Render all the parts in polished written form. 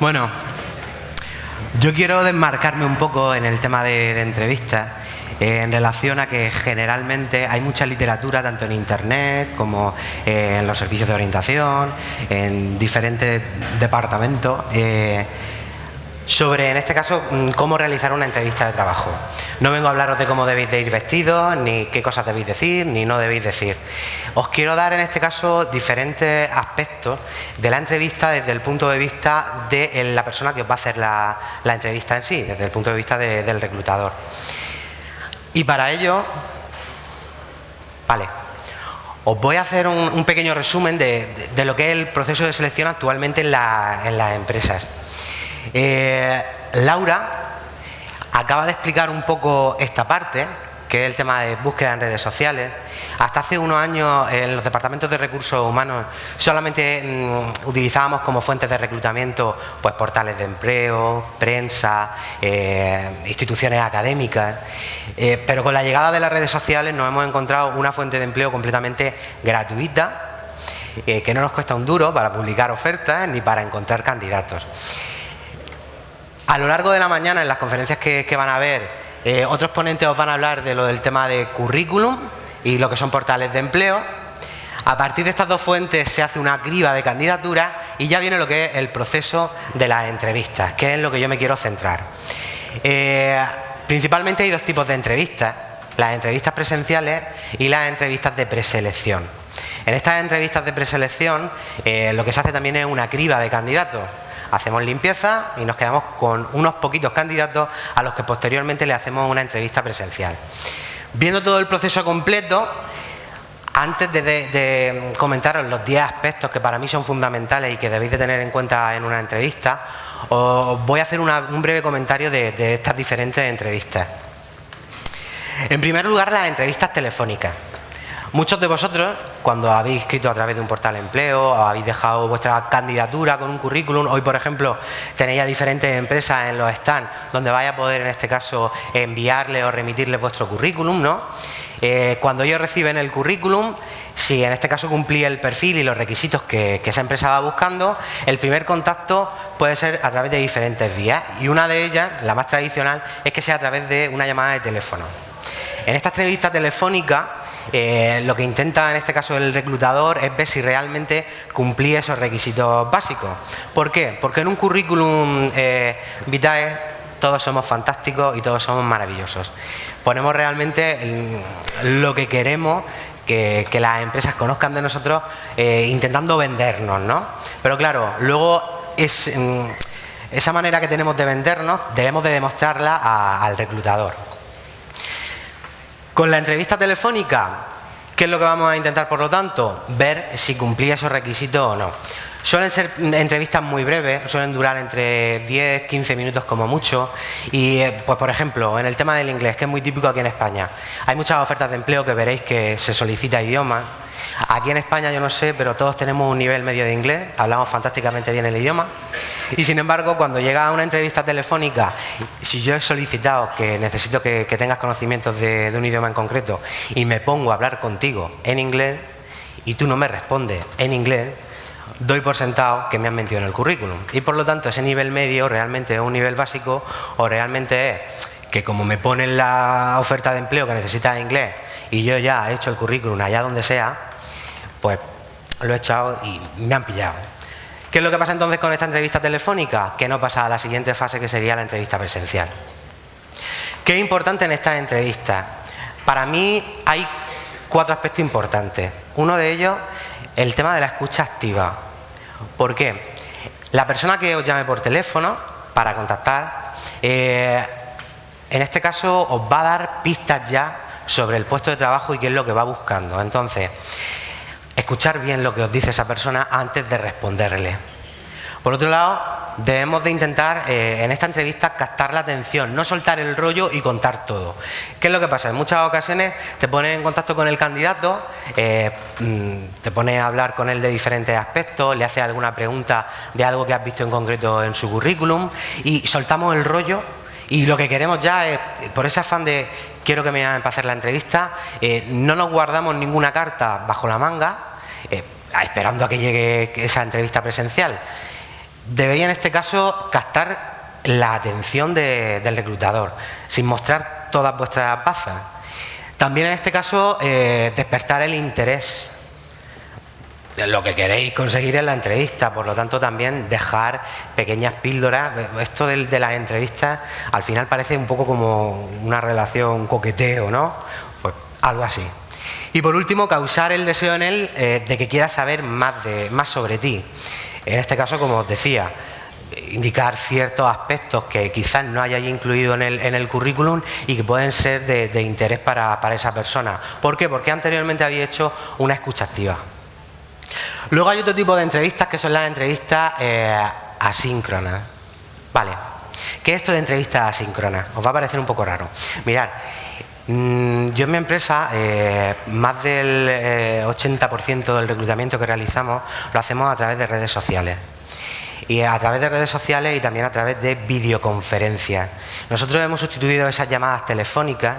Bueno, yo quiero desmarcarme un poco en el tema de entrevistas en relación a que generalmente hay mucha literatura tanto en internet como en los servicios de orientación, en diferentes departamentos, sobre, en este caso, cómo realizar una entrevista de trabajo. No vengo a hablaros de cómo debéis de ir vestidos, ni qué cosas debéis decir, ni no debéis decir. Os quiero dar, en este caso, diferentes aspectos de la entrevista desde el punto de vista de la persona que os va a hacer la entrevista en sí, desde el punto de vista del reclutador. Y para ello, os voy a hacer un pequeño resumen de lo que es el proceso de selección actualmente en las empresas. Laura acaba de explicar un poco esta parte, que es el tema de búsqueda en redes sociales. Hasta hace unos años en los departamentos de recursos humanos solamente utilizábamos como fuentes de reclutamiento pues portales de empleo, prensa, instituciones académicas, pero con la llegada de las redes sociales nos hemos encontrado una fuente de empleo completamente gratuita, que no nos cuesta un duro para publicar ofertas ni para encontrar candidatos. A lo largo de la mañana, en las conferencias que van a ver, otros ponentes os van a hablar de lo del tema de currículum y lo que son portales de empleo. A partir de estas dos fuentes se hace una criba de candidaturas y ya viene lo que es el proceso de las entrevistas, que es en lo que yo me quiero centrar. Principalmente hay dos tipos de entrevistas: las entrevistas presenciales y las entrevistas de preselección. En estas entrevistas de preselección lo que se hace también es una criba de candidatos. Hacemos limpieza y nos quedamos con unos poquitos candidatos a los que posteriormente le hacemos una entrevista presencial. Viendo todo el proceso completo, antes de comentaros los 10 aspectos que para mí son fundamentales y que debéis de tener en cuenta en una entrevista, os voy a hacer un breve comentario de estas diferentes entrevistas. En primer lugar, las entrevistas telefónicas. Muchos de vosotros, cuando habéis escrito a través de un portal de empleo o habéis dejado vuestra candidatura con un currículum, hoy por ejemplo tenéis a diferentes empresas en los stands donde vais a poder, en este caso, enviarles o remitirles vuestro currículum, ¿no? Cuando ellos reciben el currículum, si en este caso cumplís el perfil y los requisitos que esa empresa va buscando, el primer contacto puede ser a través de diferentes vías, y una de ellas, la más tradicional, es que sea a través de una llamada de teléfono. En esta entrevista telefónica, lo que intenta en este caso el reclutador es ver si realmente cumplí esos requisitos básicos. ¿Por qué? Porque en un currículum vitae todos somos fantásticos y todos somos maravillosos. Ponemos realmente lo que queremos que las empresas conozcan de nosotros, intentando vendernos, ¿no? Pero claro, luego esa manera que tenemos de vendernos debemos de demostrarla al reclutador. Con la entrevista telefónica, ¿qué es lo que vamos a intentar, por lo tanto? Ver si cumplía esos requisitos o no. Suelen ser entrevistas muy breves, suelen durar entre 10-15 minutos como mucho. Y, pues por ejemplo, en el tema del inglés, que es muy típico aquí en España, hay muchas ofertas de empleo que veréis que se solicita idioma. Aquí en España, yo no sé, pero todos tenemos un nivel medio de inglés, hablamos fantásticamente bien el idioma. Y sin embargo, cuando llega a una entrevista telefónica, si yo he solicitado que necesito que tengas conocimientos de un idioma en concreto y me pongo a hablar contigo en inglés y tú no me respondes en inglés, doy por sentado que me han mentido en el currículum. Y por lo tanto, ese nivel medio realmente es un nivel básico, o realmente es que como me ponen la oferta de empleo que necesita inglés y yo ya he hecho el currículum allá donde sea, pues lo he echado y me han pillado. ¿Qué es lo que pasa entonces con esta entrevista telefónica? Que no pasa a la siguiente fase, que sería la entrevista presencial. ¿Qué es importante en estas entrevistas? Para mí hay 4 aspectos importantes. Uno de ellos, el tema de la escucha activa. ¿Por qué? La persona que os llame por teléfono para contactar, en este caso os va a dar pistas ya sobre el puesto de trabajo y qué es lo que va buscando. Entonces, escuchar bien lo que os dice esa persona antes de responderle. Por otro lado, debemos de intentar en esta entrevista captar la atención, no soltar el rollo y contar todo. ¿Qué es lo que pasa? En muchas ocasiones te pones en contacto con el candidato, te pones a hablar con él de diferentes aspectos, le haces alguna pregunta de algo que has visto en concreto en su currículum y soltamos el rollo. Y lo que queremos ya es, por ese afán de quiero que me hagan para hacer la entrevista, no nos guardamos ninguna carta bajo la manga, esperando a que llegue esa entrevista presencial. debería en este caso captar la atención del reclutador, sin mostrar todas vuestras bazas. También en este caso despertar el interés de lo que queréis conseguir en la entrevista, por lo tanto también dejar pequeñas píldoras. Esto de las entrevistas al final parece un poco como una relación, un coqueteo, ¿no? Pues algo así. Y por último, causar el deseo en él de que quiera saber más sobre ti. En este caso, como os decía, indicar ciertos aspectos que quizás no hayáis incluido en el currículum y que pueden ser de interés para esa persona. ¿Por qué? Porque anteriormente habéis hecho una escucha activa. Luego hay otro tipo de entrevistas que son las entrevistas asíncronas. Vale, ¿qué es esto de entrevistas asíncronas? Os va a parecer un poco raro. Mirad, yo en mi empresa, más del 80% del reclutamiento que realizamos lo hacemos a través de redes sociales. Y a través de redes sociales y también a través de videoconferencias. Nosotros hemos sustituido esas llamadas telefónicas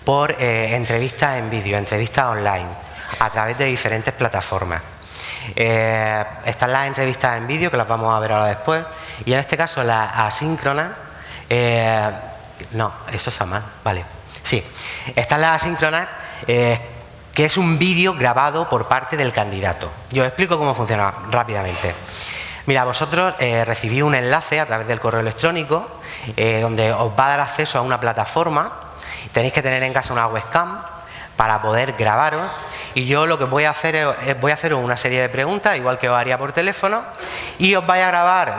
por entrevistas en vídeo, entrevistas online, a través de diferentes plataformas. Están las entrevistas en vídeo, que las vamos a ver ahora después, y en este caso las asíncronas, no, esto está mal, vale, sí, están las asíncronas, que es un vídeo grabado por parte del candidato. Yo os explico cómo funciona rápidamente. Mira, vosotros recibís un enlace a través del correo electrónico donde os va a dar acceso a una plataforma. Tenéis que tener en casa una webcam para poder grabaros, y yo lo que voy a hacer es haceros una serie de preguntas, igual que os haría por teléfono, y os vais a grabar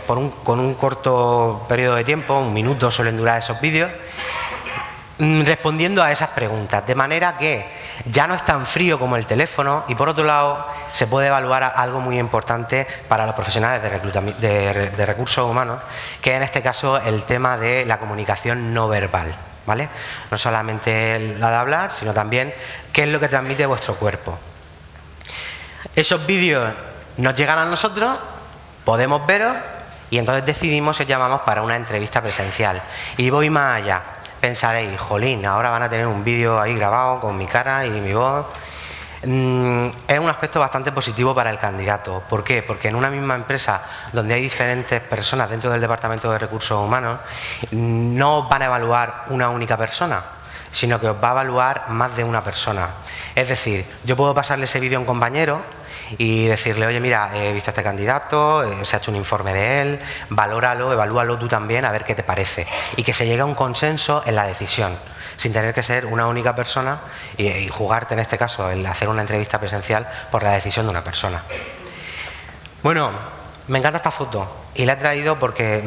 con un corto periodo de tiempo, 1 minuto suelen durar esos vídeos, respondiendo a esas preguntas, de manera que ya no es tan frío como el teléfono, y por otro lado se puede evaluar algo muy importante para los profesionales de recursos humanos, que es en este caso el tema de la comunicación no verbal, ¿vale? No solamente la de hablar, sino también qué es lo que transmite vuestro cuerpo. Esos vídeos nos llegan a nosotros, podemos veros, y entonces decidimos si os llamamos para una entrevista presencial. Y voy más allá. Pensaréis, jolín, ahora van a tener un vídeo ahí grabado con mi cara y mi voz. Es un aspecto bastante positivo para el candidato. ¿Por qué? Porque en una misma empresa donde hay diferentes personas dentro del departamento de recursos humanos, no os van a evaluar una única persona, sino que os va a evaluar más de una persona. Es decir, yo puedo pasarle ese vídeo a un compañero y decirle, oye, mira, he visto a este candidato, se ha hecho un informe de él, valóralo, evalúalo tú también, a ver qué te parece. Y que se llegue a un consenso en la decisión, sin tener que ser una única persona y jugarte en este caso el hacer una entrevista presencial por la decisión de una persona. Bueno, me encanta esta foto y la he traído porque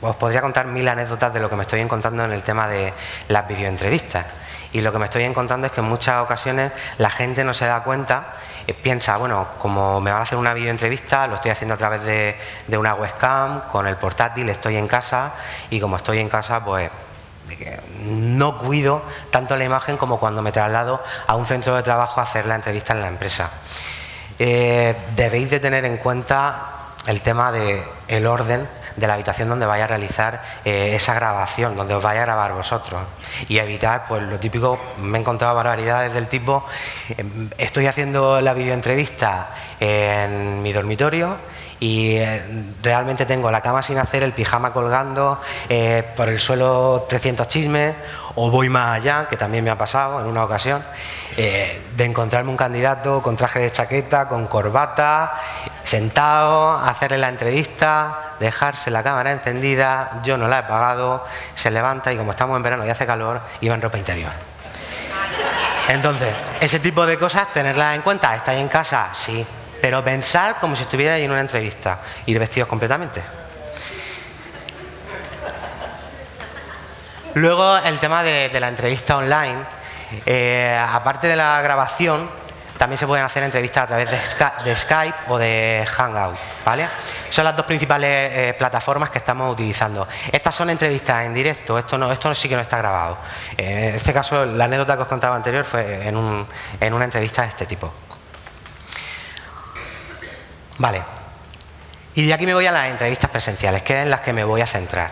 os podría contar 1000 anécdotas de lo que me estoy encontrando en el tema de las videoentrevistas. Y lo que me estoy encontrando es que en muchas ocasiones la gente no se da cuenta, piensa, bueno, como me van a hacer una videoentrevista, lo estoy haciendo a través de una webcam, con el portátil, estoy en casa, y como estoy en casa, pues no cuido tanto la imagen como cuando me traslado a un centro de trabajo a hacer la entrevista en la empresa. Debéis de tener en cuenta el tema del orden de la habitación donde vaya a realizar esa grabación, donde os vaya a grabar vosotros, y evitar, pues lo típico. Me he encontrado barbaridades del tipo, estoy haciendo la videoentrevista en mi dormitorio y realmente tengo la cama sin hacer, el pijama colgando, por el suelo 300 chismes, o voy más allá, que también me ha pasado en una ocasión, de encontrarme un candidato con traje de chaqueta, con corbata, sentado, hacerle la entrevista, dejarse la cámara encendida, yo no la he pagado, se levanta y como estamos en verano y hace calor, iba en ropa interior. Entonces, ese tipo de cosas, tenerlas en cuenta. ¿Estáis en casa? Sí, pero pensar como si estuvierais en una entrevista, ir vestidos completamente. Luego, el tema de la entrevista online, aparte de la grabación, también se pueden hacer entrevistas a través de Skype o de Hangout, ¿vale? Son las dos principales plataformas que estamos utilizando. Estas son entrevistas en directo, esto sí que no está grabado. En este caso, la anécdota que os contaba anterior fue en una entrevista de este tipo. Vale. Y de aquí me voy a las entrevistas presenciales, que es en las que me voy a centrar.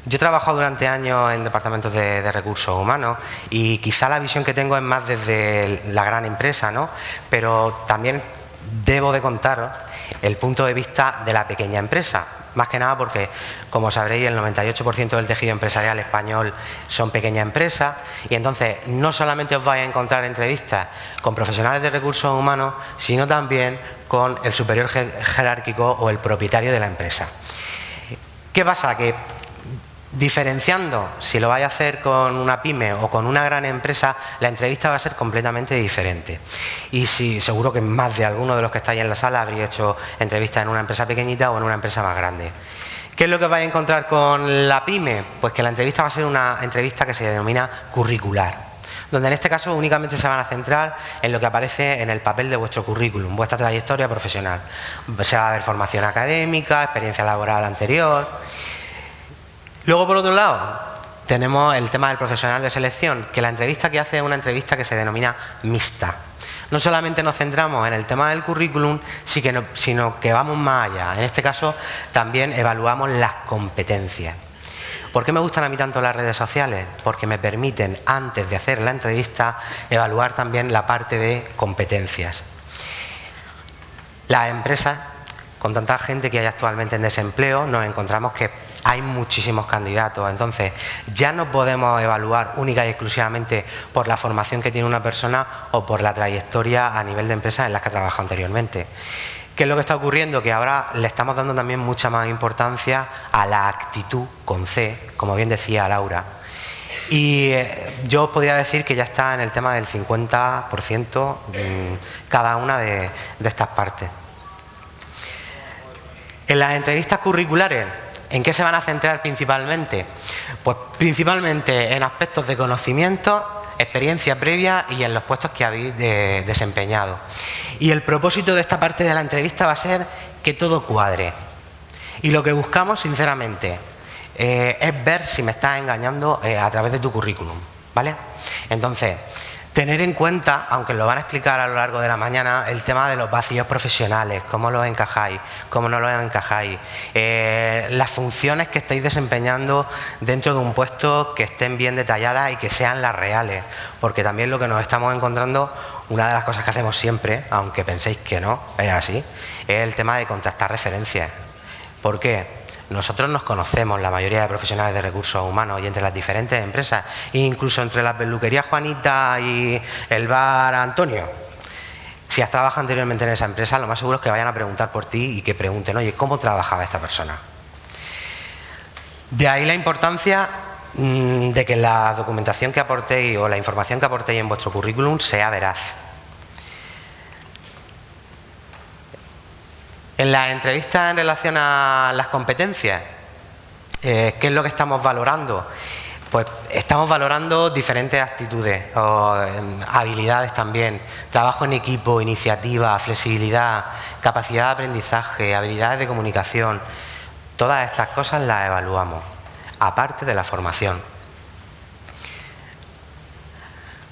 Yo he trabajado durante años en departamentos de recursos humanos y quizá la visión que tengo es más desde la gran empresa, ¿no? Pero también debo de contaros el punto de vista de la pequeña empresa. Más que nada porque, como sabréis, el 98% del tejido empresarial español son pequeñas empresas y entonces no solamente os vais a encontrar entrevistas con profesionales de recursos humanos, sino también con el superior jerárquico o el propietario de la empresa. ¿Qué pasa? Que diferenciando si lo vais a hacer con una pyme o con una gran empresa, la entrevista va a ser completamente diferente. Y sí, seguro que más de alguno de los que estáis en la sala habréis hecho entrevistas en una empresa pequeñita o en una empresa más grande. ¿Qué es lo que vais a encontrar con la pyme? Pues que la entrevista va a ser una entrevista que se denomina curricular, donde en este caso únicamente se van a centrar en lo que aparece en el papel de vuestro currículum, vuestra trayectoria profesional. Se va a ver formación académica, experiencia laboral anterior. Luego, por otro lado, tenemos el tema del profesional de selección, que la entrevista que hace es una entrevista que se denomina mixta. No solamente nos centramos en el tema del currículum, sino que vamos más allá. En este caso, también evaluamos las competencias. ¿Por qué me gustan a mí tanto las redes sociales? Porque me permiten, antes de hacer la entrevista, evaluar también la parte de competencias. Las empresas, con tanta gente que hay actualmente en desempleo, nos encontramos que hay muchísimos candidatos, entonces ya no podemos evaluar única y exclusivamente por la formación que tiene una persona o por la trayectoria a nivel de empresas en las que ha trabajado anteriormente. ¿Qué es lo que está ocurriendo? Que ahora le estamos dando también mucha más importancia a la actitud con C, como bien decía Laura. Y yo os podría decir que ya está en el tema del 50% cada una de estas partes. En las entrevistas curriculares, ¿en qué se van a centrar principalmente? Pues principalmente en aspectos de conocimiento, experiencia previa y en los puestos que habéis desempeñado. Y el propósito de esta parte de la entrevista va a ser que todo cuadre. Y lo que buscamos, sinceramente, es ver si me estás engañando a través de tu currículum, ¿vale? Entonces, tener en cuenta, aunque lo van a explicar a lo largo de la mañana, el tema de los vacíos profesionales, cómo los encajáis, cómo no los encajáis, las funciones que estáis desempeñando dentro de un puesto que estén bien detalladas y que sean las reales, porque también lo que nos estamos encontrando, una de las cosas que hacemos siempre, aunque penséis que no, es así, es el tema de contrastar referencias. ¿Por qué? Nosotros nos conocemos, la mayoría de profesionales de recursos humanos, y entre las diferentes empresas, incluso entre la peluquería Juanita y el bar Antonio. Si has trabajado anteriormente en esa empresa, lo más seguro es que vayan a preguntar por ti y que pregunten, oye, ¿cómo trabajaba esta persona? De ahí la importancia de que la documentación que aportéis o la información que aportéis en vuestro currículum sea veraz. En las entrevistas en relación a las competencias, ¿qué es lo que estamos valorando? Pues estamos valorando diferentes actitudes, habilidades también, trabajo en equipo, iniciativa, flexibilidad, capacidad de aprendizaje, habilidades de comunicación. Todas estas cosas las evaluamos, aparte de la formación.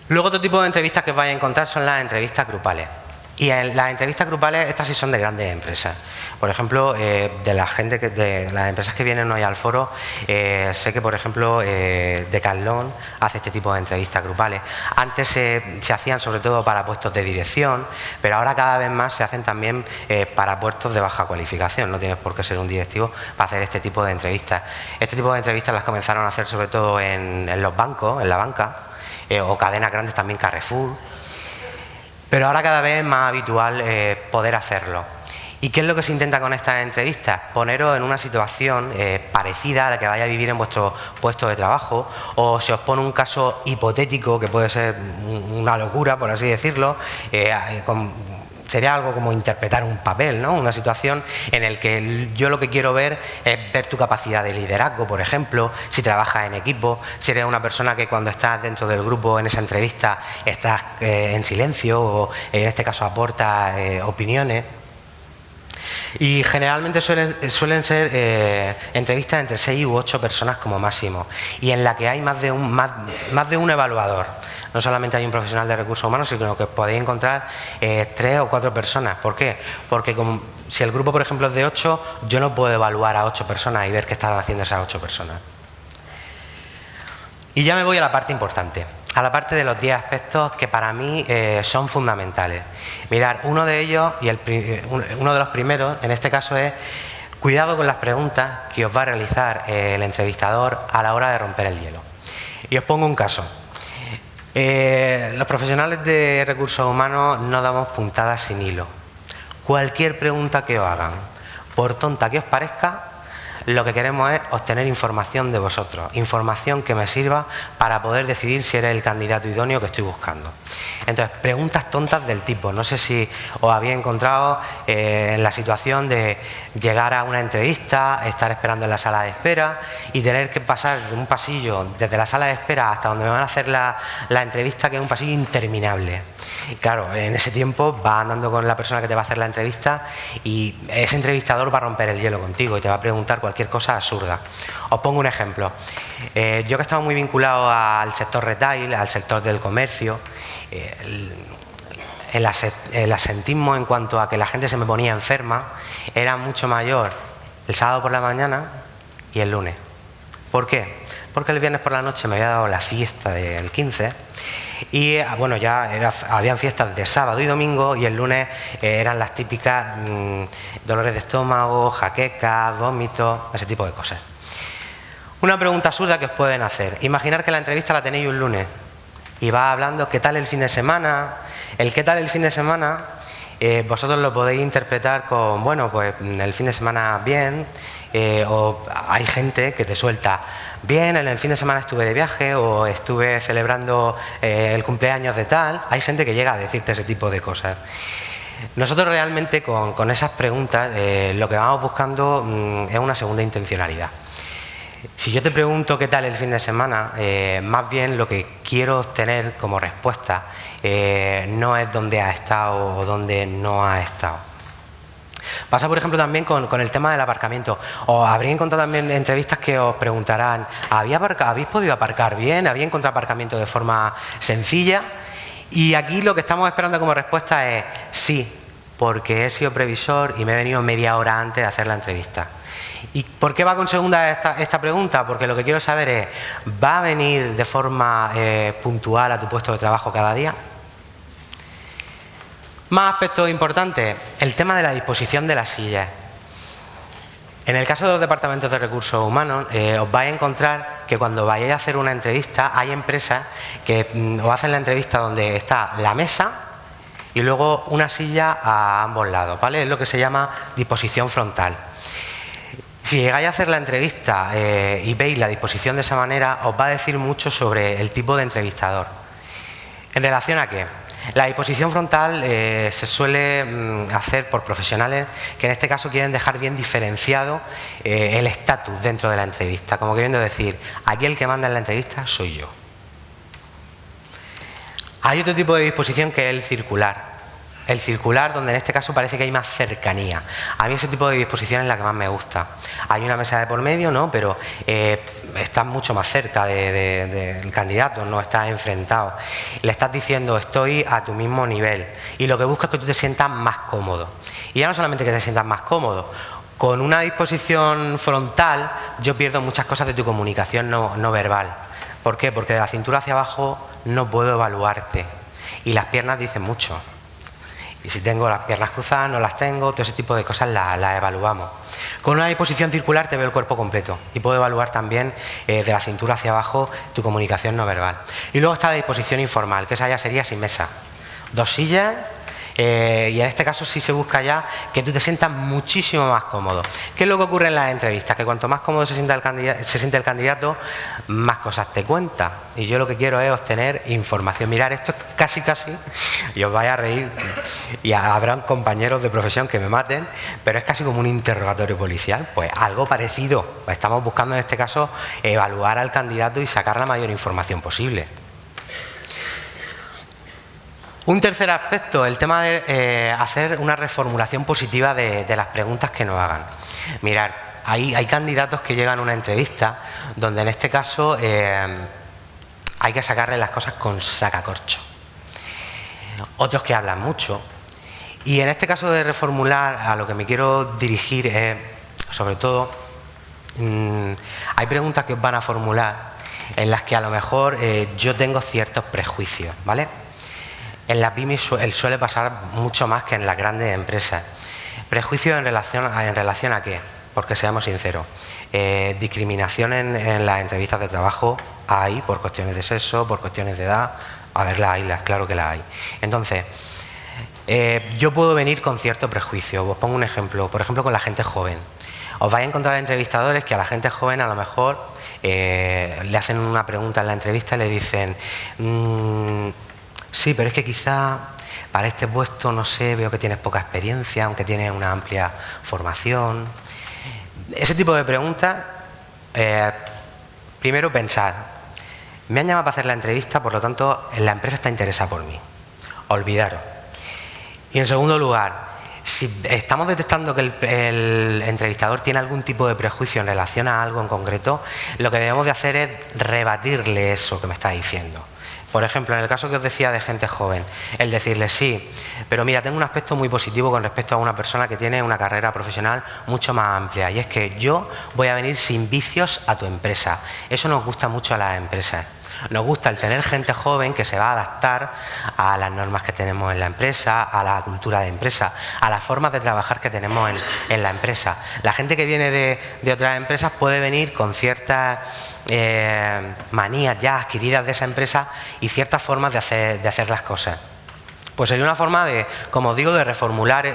Luego, otro tipo de entrevistas que os vais a encontrar son las entrevistas grupales. Y en las entrevistas grupales, estas sí son de grandes empresas. Por ejemplo, de las empresas que vienen hoy al foro, sé que, por ejemplo, Decathlon hace este tipo de entrevistas grupales. Antes se hacían sobre todo para puestos de dirección, pero ahora cada vez más se hacen también para puestos de baja cualificación. No tienes por qué ser un directivo para hacer este tipo de entrevistas. Este tipo de entrevistas las comenzaron a hacer sobre todo en los bancos, en la banca, o cadenas grandes también, Carrefour. Pero ahora cada vez es más habitual poder hacerlo. ¿Y qué es lo que se intenta con estas entrevistas? Poneros en una situación parecida a la que vaya a vivir en vuestro puesto de trabajo, o se os pone un caso hipotético que puede ser una locura, por así decirlo, sería algo como interpretar un papel, ¿no? Una situación en la que yo lo que quiero ver es ver tu capacidad de liderazgo, por ejemplo, si trabajas en equipo, si eres una persona que cuando estás dentro del grupo en esa entrevista estás en silencio o en este caso aportas opiniones. Y generalmente suelen ser entrevistas entre 6 u 8 personas como máximo, y en la que hay más de un evaluador. No solamente hay un profesional de recursos humanos, sino que podéis encontrar 3 o 4 personas. ¿Por qué? Porque si el grupo, por ejemplo, es de 8, yo no puedo evaluar a 8 personas y ver qué están haciendo esas 8 personas. Y ya me voy a la parte importante. a la parte de los 10 aspectos que para mí son fundamentales. Mirad, uno de ellos, y uno de los primeros, en este caso es cuidado con las preguntas que os va a realizar el entrevistador a la hora de romper el hielo. Y os pongo un caso. Los profesionales de recursos humanos no damos puntadas sin hilo. Cualquier pregunta que os hagan, por tonta que os parezca, lo que queremos es obtener información de vosotros, información que me sirva para poder decidir si eres el candidato idóneo que estoy buscando. Entonces, preguntas tontas del tipo, no sé si os habéis encontrado en la situación de llegar a una entrevista, estar esperando en la sala de espera y tener que pasar un pasillo desde la sala de espera hasta donde me van a hacer la entrevista, que es un pasillo interminable. Y claro, en ese tiempo vas andando con la persona que te va a hacer la entrevista y ese entrevistador va a romper el hielo contigo y te va a preguntar cualquier cosa absurda. Os pongo un ejemplo. Yo que he estado muy vinculado al sector retail, al sector del comercio, el asentismo en cuanto a que la gente se me ponía enferma era mucho mayor el sábado por la mañana y el lunes. ¿Por qué? Porque el viernes por la noche me había dado la fiesta del 15 y bueno, habían fiestas de sábado y domingo, y el lunes eran las típicas dolores de estómago, jaquecas, vómitos, ese tipo de cosas. Una pregunta absurda que os pueden hacer: imaginar que la entrevista la tenéis un lunes y va hablando ¿qué tal el fin de semana? El ¿qué tal el fin de semana? Vosotros lo podéis interpretar con, bueno, pues el fin de semana bien, o hay gente que te suelta, bien, en el fin de semana estuve de viaje o estuve celebrando el cumpleaños de tal. Hay gente que llega a decirte ese tipo de cosas. Nosotros realmente con esas preguntas lo que vamos buscando es una segunda intencionalidad. Si yo te pregunto qué tal el fin de semana, más bien lo que quiero obtener como respuesta no es dónde has estado o dónde no has estado. Pasa, por ejemplo, también con el tema del aparcamiento. Os habréis encontrado también entrevistas que os preguntarán: ¿habéis podido aparcar bien? ¿Habéis encontrado aparcamiento de forma sencilla? Y aquí lo que estamos esperando como respuesta es sí, porque he sido previsor y me he venido media hora antes de hacer la entrevista. ¿Y por qué va con segunda esta pregunta? Porque lo que quiero saber es, ¿va a venir de forma puntual a tu puesto de trabajo cada día? Más aspectos importantes, el tema de la disposición de las sillas. En el caso de los departamentos de recursos humanos, os vais a encontrar que cuando vayáis a hacer una entrevista, hay empresas que os hacen la entrevista donde está la mesa y luego una silla a ambos lados, ¿vale? Es lo que se llama disposición frontal. Si llegáis a hacer la entrevista y veis la disposición de esa manera, os va a decir mucho sobre el tipo de entrevistador. ¿En relación a qué? La disposición frontal se suele hacer por profesionales que en este caso quieren dejar bien diferenciado el estatus dentro de la entrevista, como queriendo decir, aquí el que manda en la entrevista soy yo. Hay otro tipo de disposición que es el circular. El circular, donde en este caso parece que hay más cercanía. A mí ese tipo de disposición es la que más me gusta. Hay una mesa de por medio, ¿no? Pero estás mucho más cerca del candidato, no estás enfrentado. Le estás diciendo, estoy a tu mismo nivel. Y lo que buscas es que tú te sientas más cómodo. Y ya no solamente que te sientas más cómodo, con una disposición frontal yo pierdo muchas cosas de tu comunicación no verbal. ¿Por qué? Porque de la cintura hacia abajo no puedo evaluarte. Y las piernas dicen mucho. Y si tengo las piernas cruzadas, no las tengo, todo ese tipo de cosas las evaluamos. Con una disposición circular te veo el cuerpo completo y puedo evaluar también de la cintura hacia abajo tu comunicación no verbal. Y luego está la disposición informal, que esa ya sería sin mesa. 2 sillas. Y en este caso sí se busca ya que tú te sientas muchísimo más cómodo. ¿Qué es lo que ocurre en las entrevistas? Que cuanto más cómodo se siente el candidato, más cosas te cuenta. Y yo lo que quiero es obtener información. Mirar, esto es casi, y os vais a reír, y habrán compañeros de profesión que me maten, pero es casi como un interrogatorio policial. Pues algo parecido. Estamos buscando en este caso evaluar al candidato y sacar la mayor información posible. Un tercer aspecto, el tema de hacer una reformulación positiva de las preguntas que nos hagan. Mirad, hay candidatos que llegan a una entrevista donde en este caso hay que sacarle las cosas con sacacorcho. Otros que hablan mucho. Y en este caso de reformular, a lo que me quiero dirigir es, sobre todo, hay preguntas que os van a formular en las que a lo mejor yo tengo ciertos prejuicios, ¿vale? En las pymes suele pasar mucho más que en las grandes empresas. Prejuicios en relación a qué, porque seamos sinceros, discriminación en las entrevistas de trabajo hay por cuestiones de sexo, por cuestiones de edad. A ver, claro que las hay. Entonces, yo puedo venir con cierto prejuicio. Os pongo un ejemplo, por ejemplo, con la gente joven. Os vais a encontrar entrevistadores que a la gente joven a lo mejor le hacen una pregunta en la entrevista y le dicen sí, pero es que quizá para este puesto, no sé, veo que tienes poca experiencia, aunque tienes una amplia formación. Ese tipo de preguntas, primero pensar, me han llamado para hacer la entrevista, por lo tanto, la empresa está interesada por mí. Olvidaros. Y en segundo lugar, si estamos detectando que el entrevistador tiene algún tipo de prejuicio en relación a algo en concreto, lo que debemos de hacer es rebatirle eso que me está diciendo. Por ejemplo, en el caso que os decía de gente joven, el decirle sí, pero mira, tengo un aspecto muy positivo con respecto a una persona que tiene una carrera profesional mucho más amplia, y es que yo voy a venir sin vicios a tu empresa. Eso nos gusta mucho a las empresas. Nos gusta el tener gente joven que se va a adaptar a las normas que tenemos en la empresa, a la cultura de empresa, a las formas de trabajar que tenemos en la empresa. La gente que viene de otras empresas puede venir con ciertas manías ya adquiridas de esa empresa y ciertas formas de hacer las cosas. Pues sería una forma de, como os digo, de reformular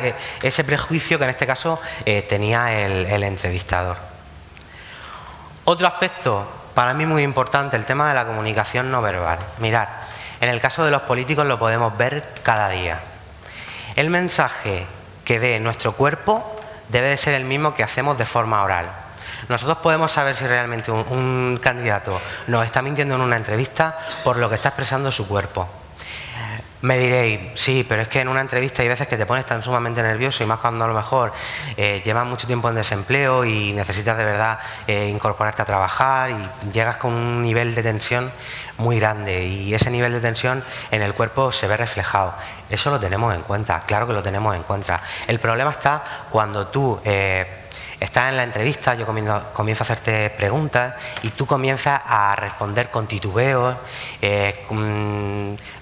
ese prejuicio que en este caso tenía el entrevistador. Otro aspecto para mí muy importante, el tema de la comunicación no verbal. Mirad, en el caso de los políticos lo podemos ver cada día. El mensaje que dé nuestro cuerpo debe de ser el mismo que hacemos de forma oral. Nosotros podemos saber si realmente un candidato nos está mintiendo en una entrevista por lo que está expresando su cuerpo. Me diréis, sí, pero es que en una entrevista hay veces que te pones tan sumamente nervioso, y más cuando a lo mejor llevas mucho tiempo en desempleo y necesitas de verdad incorporarte a trabajar y llegas con un nivel de tensión muy grande, y ese nivel de tensión en el cuerpo se ve reflejado. Eso lo tenemos en cuenta, claro que lo tenemos en cuenta. El problema está cuando tú estás en la entrevista, yo comienzo a hacerte preguntas y tú comienzas a responder con titubeos,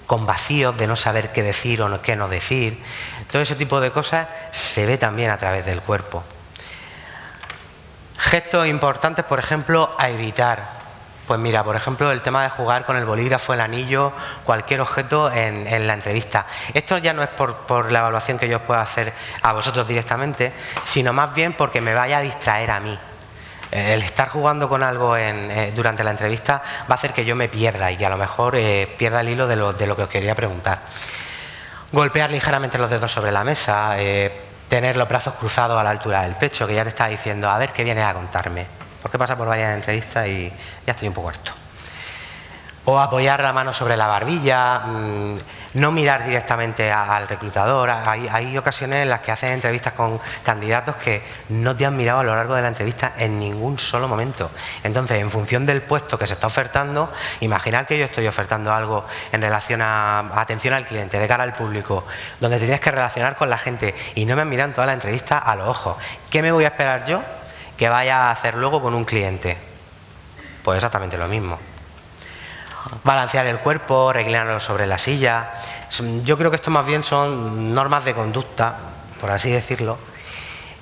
con vacíos de no saber qué decir o qué no decir. Todo ese tipo de cosas se ve también a través del cuerpo. Gestos importantes, por ejemplo, a evitar. Pues mira, por ejemplo, el tema de jugar con el bolígrafo, el anillo, cualquier objeto en la entrevista. Esto ya no es por la evaluación que yo pueda hacer a vosotros directamente, sino más bien porque me vaya a distraer a mí. El estar jugando con algo durante la entrevista va a hacer que yo me pierda y que a lo mejor pierda el hilo de lo que os quería preguntar. Golpear ligeramente los dedos sobre la mesa, tener los brazos cruzados a la altura del pecho, que ya te está diciendo, a ver qué vienes a contarme. Porque pasa por varias entrevistas y ya estoy un poco harto. O apoyar la mano sobre la barbilla, no mirar directamente al reclutador. Hay ocasiones en las que haces entrevistas con candidatos que no te han mirado a lo largo de la entrevista en ningún solo momento. Entonces, en función del puesto que se está ofertando, imaginar que yo estoy ofertando algo en relación a atención al cliente, de cara al público, donde te tienes que relacionar con la gente y no me han mirado en toda la entrevista a los ojos. ¿Qué me voy a esperar yo que vaya a hacer luego con un cliente? Pues exactamente lo mismo. Balancear el cuerpo, reclinarlo sobre la silla. Yo creo que esto más bien son normas de conducta, por así decirlo.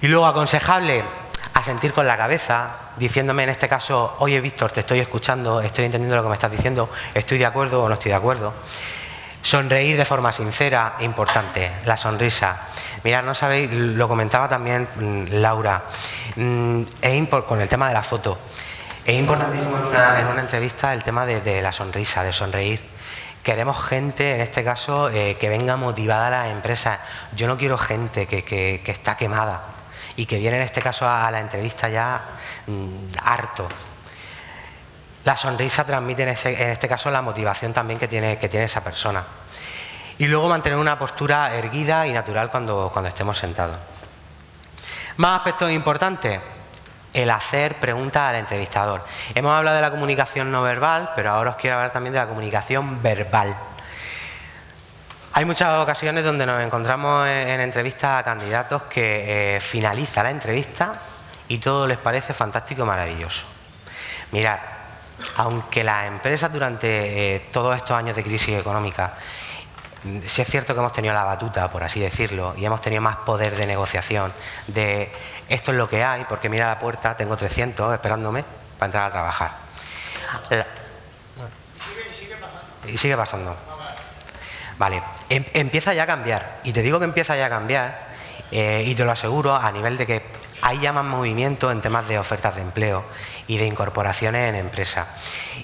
Y luego, aconsejable, asentir con la cabeza, diciéndome en este caso, oye Víctor, te estoy escuchando, estoy entendiendo lo que me estás diciendo, estoy de acuerdo o no estoy de acuerdo. Sonreír de forma sincera, importante, la sonrisa. Mirad, no sabéis, lo comentaba también Laura, con el tema de la foto. Es importantísimo en una entrevista el tema de la sonrisa, de sonreír. Queremos gente, en este caso, que venga motivada a las empresas. Yo no quiero gente que está quemada y que viene en este caso a la entrevista ya harto. La sonrisa transmite en este caso la motivación también que tiene esa persona. Y luego mantener una postura erguida y natural cuando estemos sentados. Más aspectos importantes. El hacer preguntas al entrevistador. Hemos hablado de la comunicación no verbal, pero ahora os quiero hablar también de la comunicación verbal. Hay muchas ocasiones donde nos encontramos en entrevistas a candidatos que finaliza la entrevista y todo les parece fantástico y maravilloso. Mirad, aunque las empresas durante todos estos años de crisis económica, sí es cierto que hemos tenido la batuta, por así decirlo, y hemos tenido más poder de negociación, de esto es lo que hay, porque mira la puerta, tengo 300 esperándome para entrar a trabajar. Y sigue pasando. Vale, empieza ya a cambiar, y te digo que empieza ya a cambiar, y te lo aseguro a nivel de que hay ya más movimiento en temas de ofertas de empleo y de incorporaciones en empresas.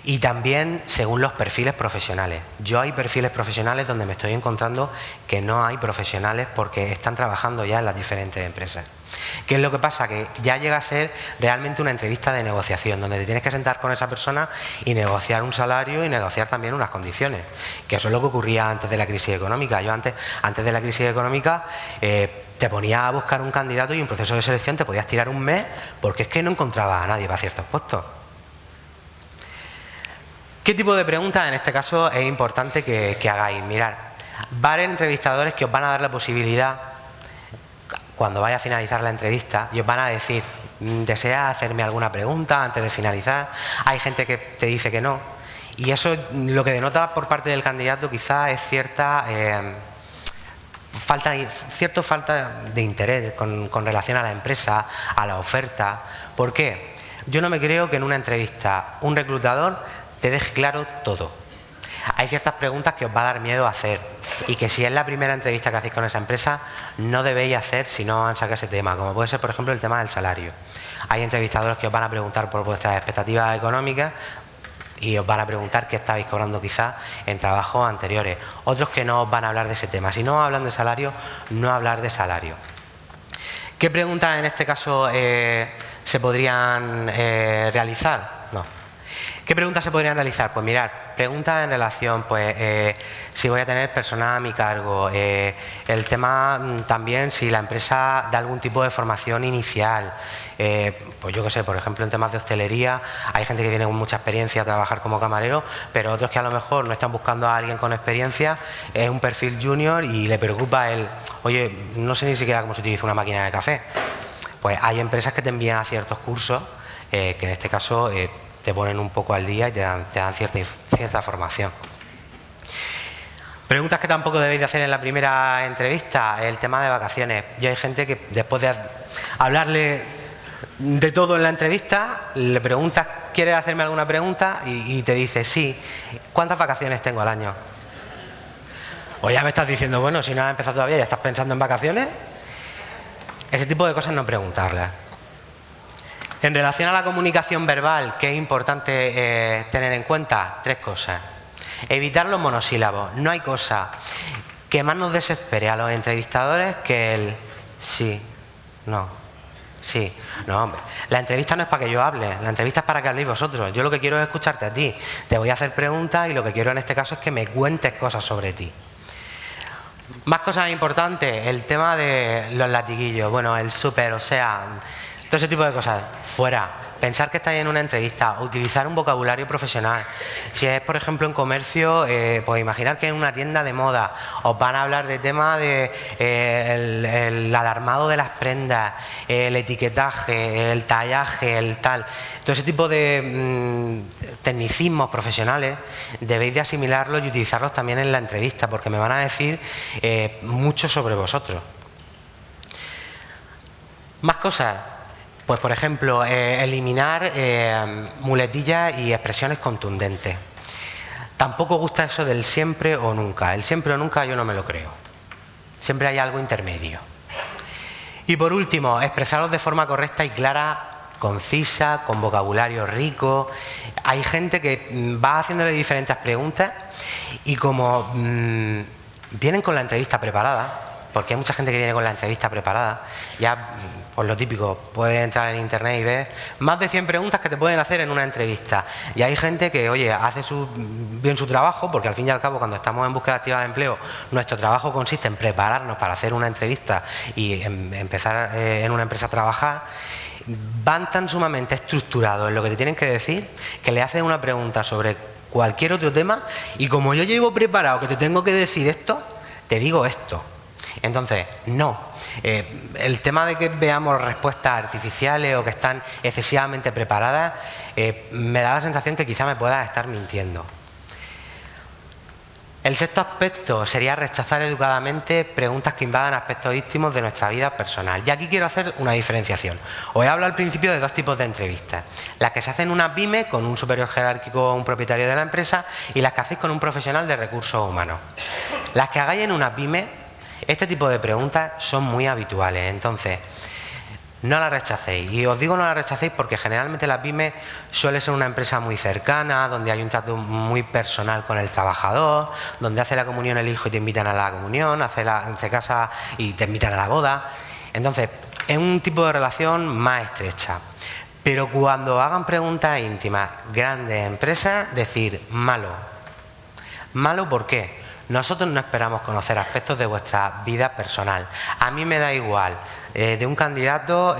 Y también según los perfiles profesionales. Yo hay perfiles profesionales donde me estoy encontrando que no hay profesionales porque están trabajando ya en las diferentes empresas. ¿Qué es lo que pasa? Que ya llega a ser realmente una entrevista de negociación, donde te tienes que sentar con esa persona y negociar un salario y negociar también unas condiciones. Que eso es lo que ocurría antes de la crisis económica. Yo antes de la crisis económica te ponías a buscar un candidato y un proceso de selección te podías tirar un mes porque es que no encontrabas a nadie para ciertos puestos. ¿Qué tipo de preguntas en este caso es importante que hagáis? Mirad, varios entrevistadores que os van a dar la posibilidad, cuando vaya a finalizar la entrevista, y os van a decir, ¿deseas hacerme alguna pregunta antes de finalizar? Hay gente que te dice que no. Y eso lo que denota por parte del candidato quizás es cierta falta de interés con relación a la empresa, a la oferta. ¿Por qué? Yo no me creo que en una entrevista un reclutador te deje claro todo. Hay ciertas preguntas que os va a dar miedo hacer y que si es la primera entrevista que hacéis con esa empresa no debéis hacer si no han sacado ese tema, como puede ser por ejemplo el tema del salario. Hay entrevistadores que os van a preguntar por vuestras expectativas económicas y os van a preguntar qué estabais cobrando quizás en trabajos anteriores. Otros que no os van a hablar de ese tema. Si no hablan de salario, no hablar de salario. ¿Qué preguntas en este caso se podrían realizar? No. ¿Qué preguntas se podrían realizar? Pues mirar, preguntas en relación, pues si voy a tener personal a mi cargo, el tema también si la empresa da algún tipo de formación inicial, pues yo qué sé, por ejemplo en temas de hostelería hay gente que viene con mucha experiencia a trabajar como camarero, pero otros que a lo mejor no están buscando a alguien con experiencia, es un perfil junior y le preocupa el, oye, no sé ni siquiera cómo se utiliza una máquina de café. Pues hay empresas que te envían a ciertos cursos que en este caso te ponen un poco al día y te dan cierta formación. Preguntas que tampoco debéis de hacer en la primera entrevista, el tema de vacaciones. Yo hay gente que después de hablarle de todo en la entrevista, le preguntas, ¿quieres hacerme alguna pregunta? Y te dice, sí. ¿Cuántas vacaciones tengo al año? O ya me estás diciendo, bueno, si no has empezado todavía, ¿ya estás pensando en vacaciones? Ese tipo de cosas no preguntarlas. En relación a la comunicación verbal, ¿qué es importante tener en cuenta? 3 cosas. Evitar los monosílabos. No hay cosa que más nos desespere a los entrevistadores que el sí, no, sí, no, hombre. La entrevista no es para que yo hable, la entrevista es para que habléis vosotros. Yo lo que quiero es escucharte a ti. Te voy a hacer preguntas y lo que quiero en este caso es que me cuentes cosas sobre ti. Más cosas importantes, el tema de los latiguillos, bueno, el súper, o sea, todo ese tipo de cosas, fuera. Pensar que estáis en una entrevista, utilizar un vocabulario profesional. Si es, por ejemplo, en comercio, pues imaginar que en una tienda de moda os van a hablar de tema de el alarmado de las prendas, el etiquetaje, el tallaje, el tal. Todo ese tipo de tecnicismos profesionales debéis de asimilarlos y utilizarlos también en la entrevista, porque me van a decir mucho sobre vosotros. Más cosas. Pues, por ejemplo, eliminar muletillas y expresiones contundentes. Tampoco gusta eso del siempre o nunca. El siempre o nunca yo no me lo creo. Siempre hay algo intermedio. Y por último, expresaros de forma correcta y clara, concisa, con vocabulario rico. Hay gente que va haciéndole diferentes preguntas y como vienen con la entrevista preparada, porque hay mucha gente que viene con la entrevista preparada, ya pues lo típico, puedes entrar en internet y ver más de 100 preguntas que te pueden hacer en una entrevista. Y hay gente que, oye, hace bien su trabajo, porque al fin y al cabo cuando estamos en búsqueda activa de empleo, nuestro trabajo consiste en prepararnos para hacer una entrevista y empezar en una empresa a trabajar. Van tan sumamente estructurados en lo que te tienen que decir, que le haces una pregunta sobre cualquier otro tema y como yo llevo preparado que te tengo que decir esto, te digo esto. Entonces, no. El tema de que veamos respuestas artificiales o que están excesivamente preparadas, me da la sensación que quizá me pueda estar mintiendo. El sexto aspecto sería rechazar educadamente preguntas que invadan aspectos íntimos de nuestra vida personal. Y aquí quiero hacer una diferenciación. Os he hablado al principio de dos tipos de entrevistas. Las que se hacen en una pyme con un superior jerárquico o un propietario de la empresa y las que hacéis con un profesional de recursos humanos. Las que hagáis en una pyme, este tipo de preguntas son muy habituales. Entonces, no la rechacéis. Y os digo no la rechacéis porque generalmente la pyme suele ser una empresa muy cercana, donde hay un trato muy personal con el trabajador, donde hace la comunión el hijo y te invitan a la comunión, se casa y te invitan a la boda. Entonces, es un tipo de relación más estrecha. Pero cuando hagan preguntas íntimas, grandes empresas, decir malo. ¿Malo por qué? Nosotros no esperamos conocer aspectos de vuestra vida personal. A mí me da igual, de un candidato,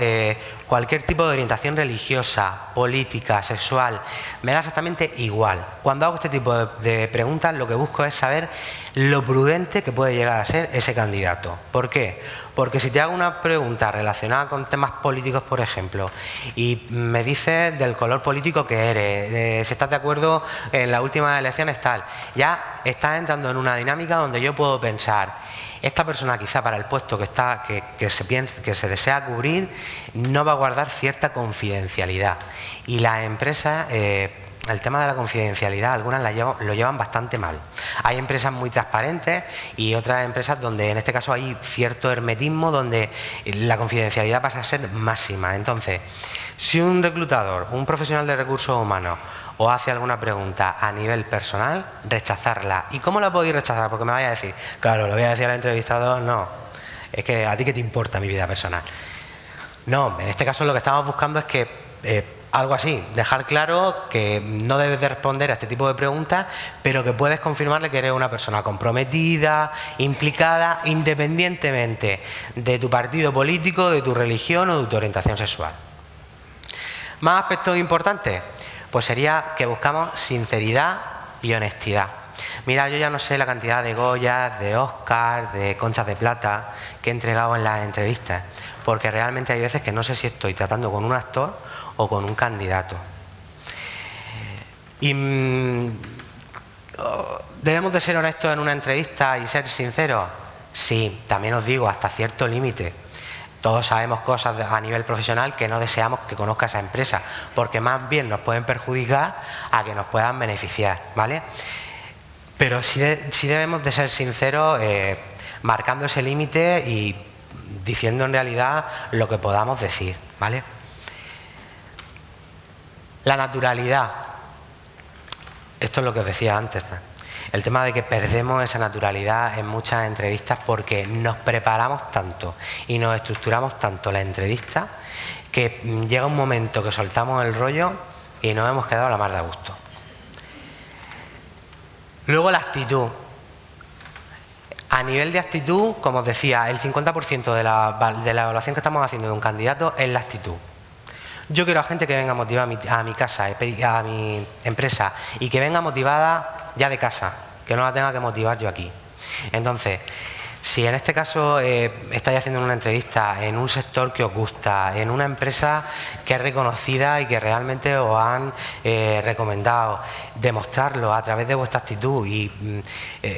cualquier tipo de orientación religiosa, política, sexual, me da exactamente igual. Cuando hago este tipo de preguntas, lo que busco es saber lo prudente que puede llegar a ser ese candidato. ¿Por qué? Porque si te hago una pregunta relacionada con temas políticos, por ejemplo, y me dices del color político que eres, si estás de acuerdo en las últimas elecciones tal, ya estás entrando en una dinámica donde yo puedo pensar, esta persona quizá para el puesto que se desea cubrir no va a guardar cierta confidencialidad. Y las empresas, el tema de la confidencialidad, algunas lo llevan bastante mal. Hay empresas muy transparentes y otras empresas donde en este caso hay cierto hermetismo, donde la confidencialidad pasa a ser máxima. Entonces, si un reclutador, un profesional de recursos humanos os hace alguna pregunta a nivel personal, rechazarla. ¿Y cómo la podéis rechazar? Porque me vais a decir, claro, lo voy a decir al entrevistador, no, es que a ti qué te importa mi vida personal. No, en este caso lo que estamos buscando es que algo así, dejar claro que no debes de responder a este tipo de preguntas, pero que puedes confirmarle que eres una persona comprometida, implicada, independientemente de tu partido político, de tu religión o de tu orientación sexual. ¿Más aspectos importantes? Pues sería que buscamos sinceridad y honestidad. Mira, yo ya no sé la cantidad de Goyas, de Oscars, de Conchas de Plata que he entregado en las entrevistas, porque realmente hay veces que no sé si estoy tratando con un actor o con un candidato. Y ¿debemos de ser honestos en una entrevista y ser sinceros? Sí, también os digo, hasta cierto límite. Todos sabemos cosas a nivel profesional que no deseamos que conozca esa empresa, porque más bien nos pueden perjudicar a que nos puedan beneficiar, ¿vale? Pero sí debemos de ser sinceros, marcando ese límite y diciendo en realidad lo que podamos decir, ¿vale? La naturalidad. Esto es lo que os decía antes. El tema de que perdemos esa naturalidad en muchas entrevistas porque nos preparamos tanto y nos estructuramos tanto la entrevista que llega un momento que soltamos el rollo y nos hemos quedado a la mar de a gusto. Luego la actitud. A nivel de actitud, como os decía, el 50% de la evaluación que estamos haciendo de un candidato es la actitud. Yo quiero a gente que venga motivada a mi casa, a mi empresa, y que venga motivada ya de casa, que no la tenga que motivar yo aquí. Entonces, si en este caso estáis haciendo una entrevista en un sector que os gusta, en una empresa que es reconocida y que realmente os han recomendado, demostrarlo a través de vuestra actitud y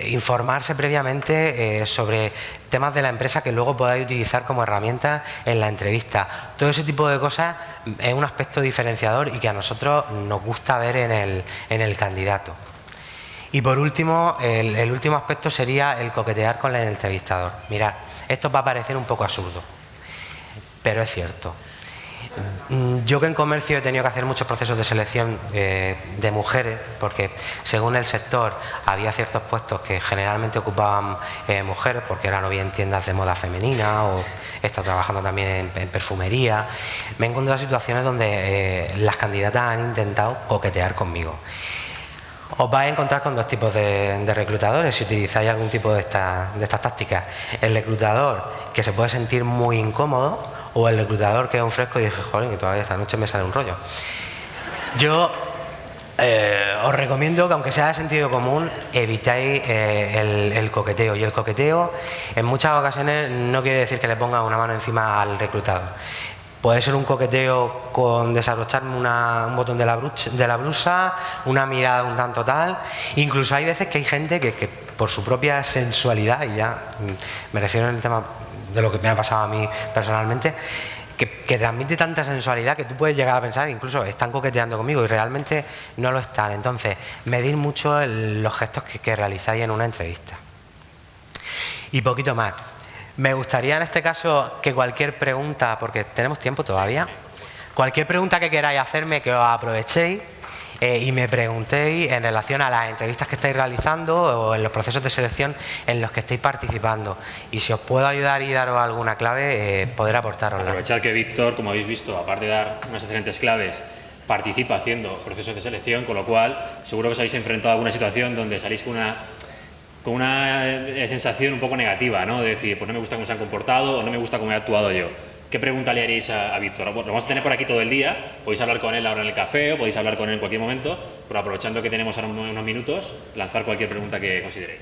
informarse previamente sobre temas de la empresa que luego podáis utilizar como herramientas en la entrevista. Todo ese tipo de cosas es un aspecto diferenciador y que a nosotros nos gusta ver en el candidato. Y por último, el último aspecto sería el coquetear con el entrevistador. Mirad, esto va a parecer un poco absurdo, pero es cierto. Yo que en comercio he tenido que hacer muchos procesos de selección de mujeres, porque según el sector había ciertos puestos que generalmente ocupaban mujeres, porque eran o bien tiendas de moda femenina o he estado trabajando también en perfumería. Me he encontrado situaciones donde las candidatas han intentado coquetear conmigo. Os vais a encontrar con dos tipos de reclutadores si utilizáis algún tipo de estas tácticas. El reclutador que se puede sentir muy incómodo o el reclutador que es un fresco y dije, joder, que todavía esta noche me sale un rollo. Yo Os recomiendo que, aunque sea de sentido común, evitéis el coqueteo. Y el coqueteo, en muchas ocasiones, no quiere decir que le ponga una mano encima al reclutado. Puede ser un coqueteo con desabrocharme un botón de la blusa, una mirada un tanto tal. Incluso hay veces que hay gente que por su propia sensualidad, y ya me refiero en el tema de lo que me ha pasado a mí personalmente, que transmite tanta sensualidad que tú puedes llegar a pensar, incluso están coqueteando conmigo, y realmente no lo están. Entonces, medir mucho los gestos que realizáis en una entrevista. Y poquito más. Me gustaría en este caso que cualquier pregunta, porque tenemos tiempo todavía, cualquier pregunta que queráis hacerme, que os aprovechéis y me preguntéis en relación a las entrevistas que estáis realizando o en los procesos de selección en los que estáis participando. Y si os puedo ayudar y daros alguna clave, poder aportarosla. Aprovechar que Víctor, como habéis visto, aparte de dar unas excelentes claves, participa haciendo procesos de selección, con lo cual seguro que os habéis enfrentado a alguna situación donde salís con una sensación un poco negativa, ¿no? De decir, pues no me gusta cómo se han comportado o no me gusta cómo he actuado yo. ¿Qué pregunta le haréis a Víctor? Bueno, lo vamos a tener por aquí todo el día, podéis hablar con él ahora en el café o podéis hablar con él en cualquier momento, pero aprovechando que tenemos ahora unos minutos, lanzar cualquier pregunta que consideréis.